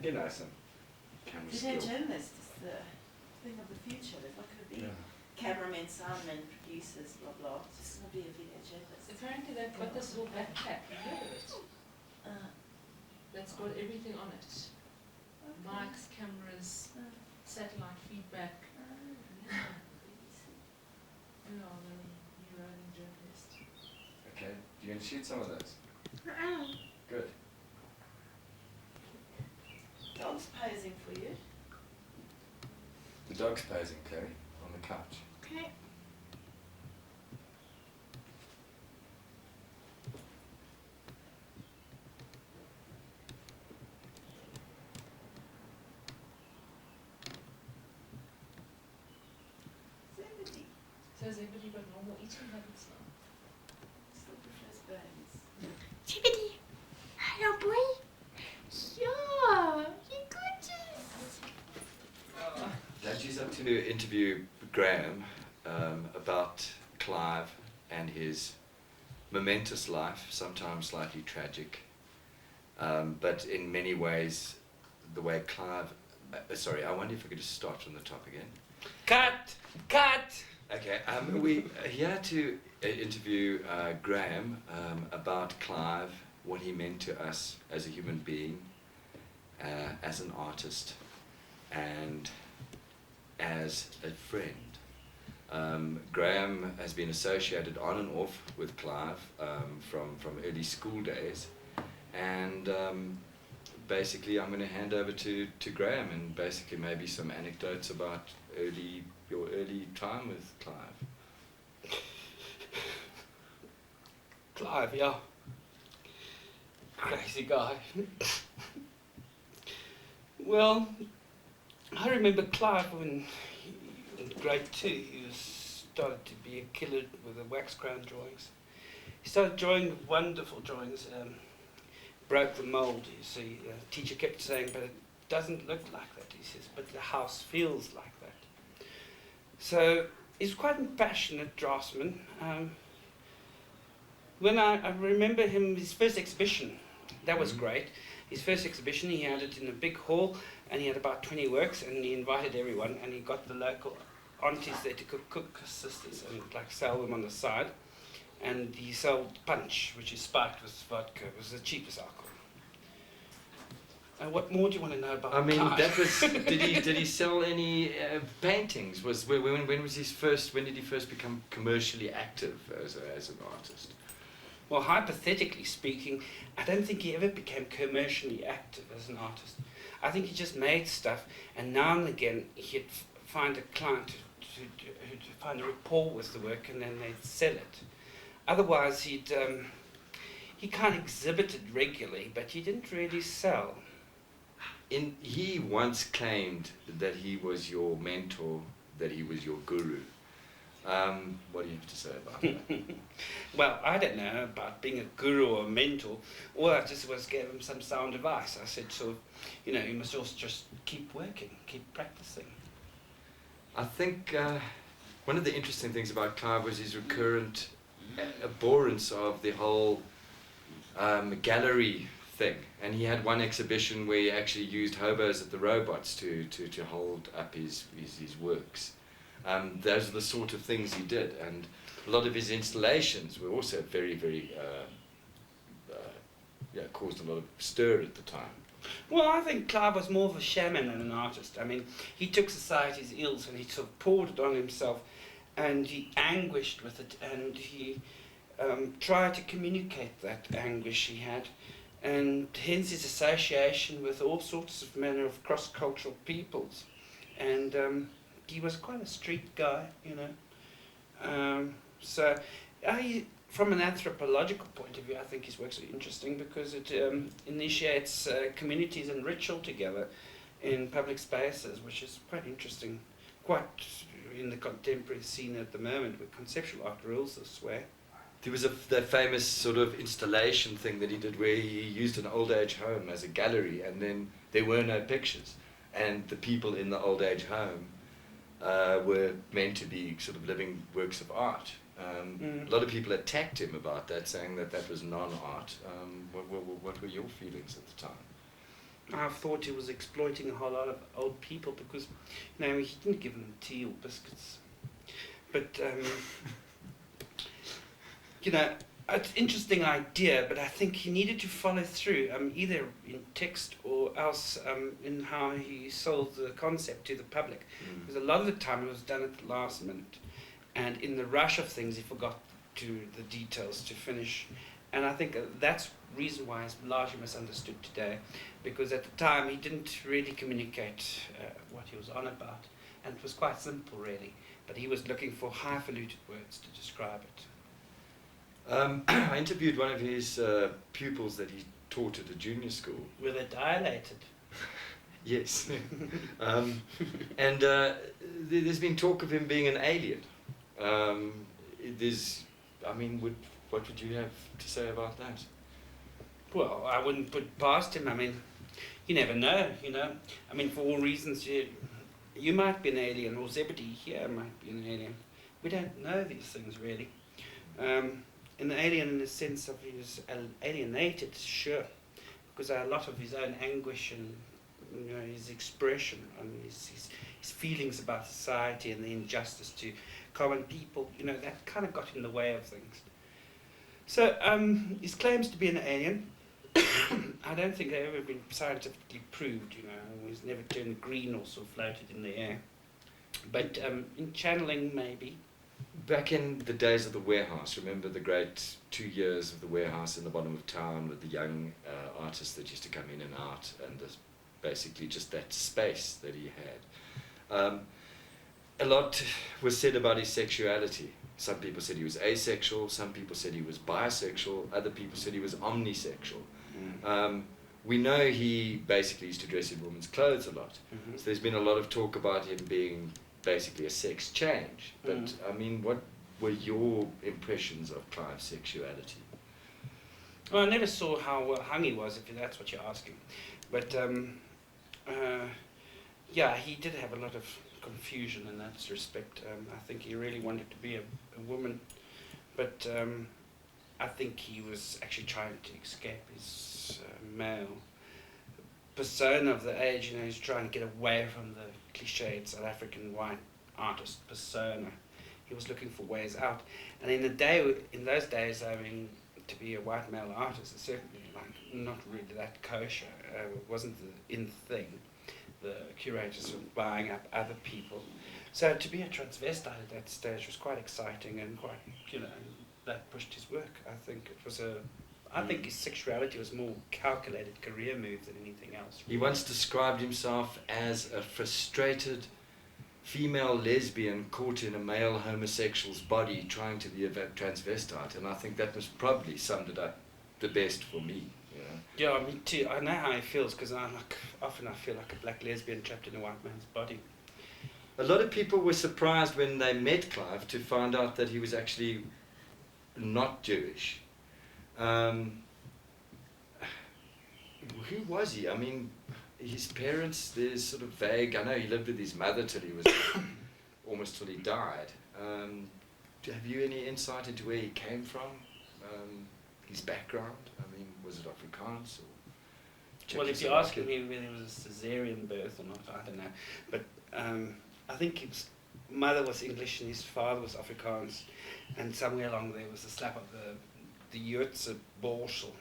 you know, some camera Video skill. journalist is the thing of the future. There's not going to be cameramen, soundmen, producers, blah blah. It's just going to be a video journalist. Apparently they've got this little backpack. Have you heard of it? That's got everything on it. Okay. Mics, cameras, satellite feedback. You know, the rolling journalist. Okay, you going to shoot some of those? Good. Dog's posing for you. The dog's posing, Chloe, on the couch. Okay. Zebedee. So has everybody got normal eating habits now? Still prefers bones. Chickadee. Hello, boy. Yeah, you're gorgeous. She's up to interview Graeme about Clive and his momentous life, sometimes slightly tragic, but in many ways the way Clive... sorry, I wonder if I could just start from the top again. Cut! Cut! Okay, we are here to interview Graeme about Clive, what he meant to us as a human being, as an artist, and as a friend. Graeme has been associated on and off with Clive from early school days, and basically I'm going to hand over to Graeme and basically maybe some anecdotes about your early time with Clive. Clive, yeah. Crazy guy. Well, I remember Clive when in grade 2 he started to be a killer with the wax crown drawings. He started drawing wonderful drawings, broke the mould, you see. The teacher kept saying, but it doesn't look like that, he says, but the house feels like that. So he's quite a passionate draftsman. When I remember him, his first exhibition, that was great. His first exhibition, he had it in a big hall, and he had about 20 works, and he invited everyone, and he got the local aunties there to cook sisters, and like sell them on the side. And he sold punch, which is spiked with vodka. It was the cheapest alcohol. And what more do you want to know about? I mean, Clive? that was. Did he sell any paintings? When was his first? When did he first become commercially active as an artist? Well, hypothetically speaking, I don't think he ever became commercially active as an artist. I think he just made stuff, and now and again he'd find a client who'd find a rapport with the work, and then they'd sell it. Otherwise, he kind of exhibited regularly, but he didn't really sell. He once claimed that he was your mentor, that he was your guru. What do you have to say about that? Well, I don't know about being a guru or a mentor. All I just was gave him some sound advice. I said, sort of, you know, you must also just keep working, keep practicing. I think one of the interesting things about Clive was his recurrent abhorrence of the whole gallery thing. And he had one exhibition where he actually used hobos at the robots to hold up his works. Those are the sort of things he did, and a lot of his installations were also very, very, caused a lot of stir at the time. Well, I think Clive was more of a shaman than an artist. I mean, he took society's ills and he sort of poured it on himself, and he anguished with it, and he tried to communicate that anguish he had, and hence his association with all sorts of manner of cross-cultural peoples. And he was quite a street guy, you know. So from an anthropological point of view, I think his works are interesting because it initiates communities and ritual together in public spaces, which is quite interesting, quite in the contemporary scene at the moment where conceptual art rules this way. There was the famous sort of installation thing that he did where he used an old age home as a gallery, and then there were no pictures, and the people in the old age home were meant to be sort of living works of art. A lot of people attacked him about that, saying that that was non-art. What were your feelings at the time? I thought he was exploiting a whole lot of old people because, you know, he didn't give them tea or biscuits. But, you know, it's an interesting idea, but I think he needed to follow through, either in text or else in how he sold the concept to the public. Because a lot of the time it was done at the last minute, and in the rush of things he forgot to the details to finish. And I think that's the reason why it's largely misunderstood today, because at the time he didn't really communicate what he was on about, and it was quite simple really, but he was looking for highfalutin words to describe it. I interviewed one of his pupils that he taught at a junior school. Were they dilated? Yes. And there's been talk of him being an alien. What would you have to say about that? Well, I wouldn't put past him. I mean, you never know, you know. I mean, for all reasons, you might be an alien, or Zebedee here might be an alien. We don't know these things, really. An alien in the sense of he was alienated, sure, because a lot of his own anguish and, you know, his expression and his feelings about society and the injustice to common people, you know, that kind of got in the way of things. So his claims to be an alien, I don't think they've ever been scientifically proved, you know. He's never turned green or sort of floated in the air. But in channeling, maybe. Back in the days of the warehouse, remember the great 2 years of the warehouse in the bottom of town with the young artists that used to come in and out, and basically just that space that he had. A lot was said about his sexuality. Some people said he was asexual, some people said he was bisexual, other people said he was omnisexual. We know he basically used to dress in women's clothes a lot. So there's been a lot of talk about him being basically a sex change. But I mean, what were your impressions of Clive's sexuality? Well, I never saw how well hung he was, if that's what you're asking. But yeah, he did have a lot of confusion in that respect. I think he really wanted to be a woman, but I think he was actually trying to escape his male persona of the age. You know, he's trying to get away from the cliched South African white artist persona. He was looking for ways out. And in those days, I mean, to be a white male artist is certainly not really that kosher. It wasn't the in thing. The curators were buying up other people. So to be a transvestite at that stage was quite exciting and quite, you know, that pushed his work. I think it was I think his sexuality was more calculated career move than anything else. He once described himself as a frustrated female lesbian caught in a male homosexual's body trying to be a transvestite, and I think that was probably summed it up the best for me. You know? Yeah, me too. I know how he feels, because often I feel like a black lesbian trapped in a white man's body. A lot of people were surprised when they met Clive to find out that he was actually not Jewish. Who was he? I mean, his parents, they're sort of vague. I know he lived with his mother till he was almost till he died. Have you any insight into where he came from? His background? I mean, was it Afrikaans or Well, if you ask him whether it was a Caesarean birth or not, I don't know. But I think his mother was English and his father was Afrikaans, and somewhere along there was a slap of the Joodse borstel.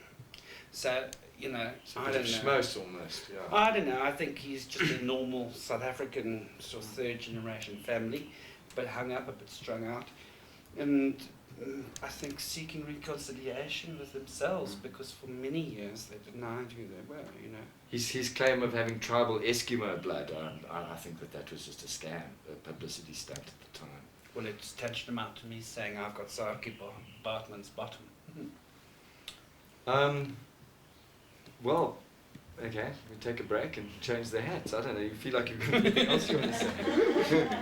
So, you know, I don't know. Schmoes almost, yeah. I don't know. I think he's just a normal South African sort of third generation family, but hung up, a bit strung out. And I think seeking reconciliation with themselves, because for many years they denied who they were, you know. His claim of having tribal Eskimo blood, I think that was just a scam, a publicity stunt at the time. Well, it's tantamount to me saying I've got Saki Bartman's bottom. Well, okay, we take a break and change the hats. I don't know, you feel like you've got anything else you want to say?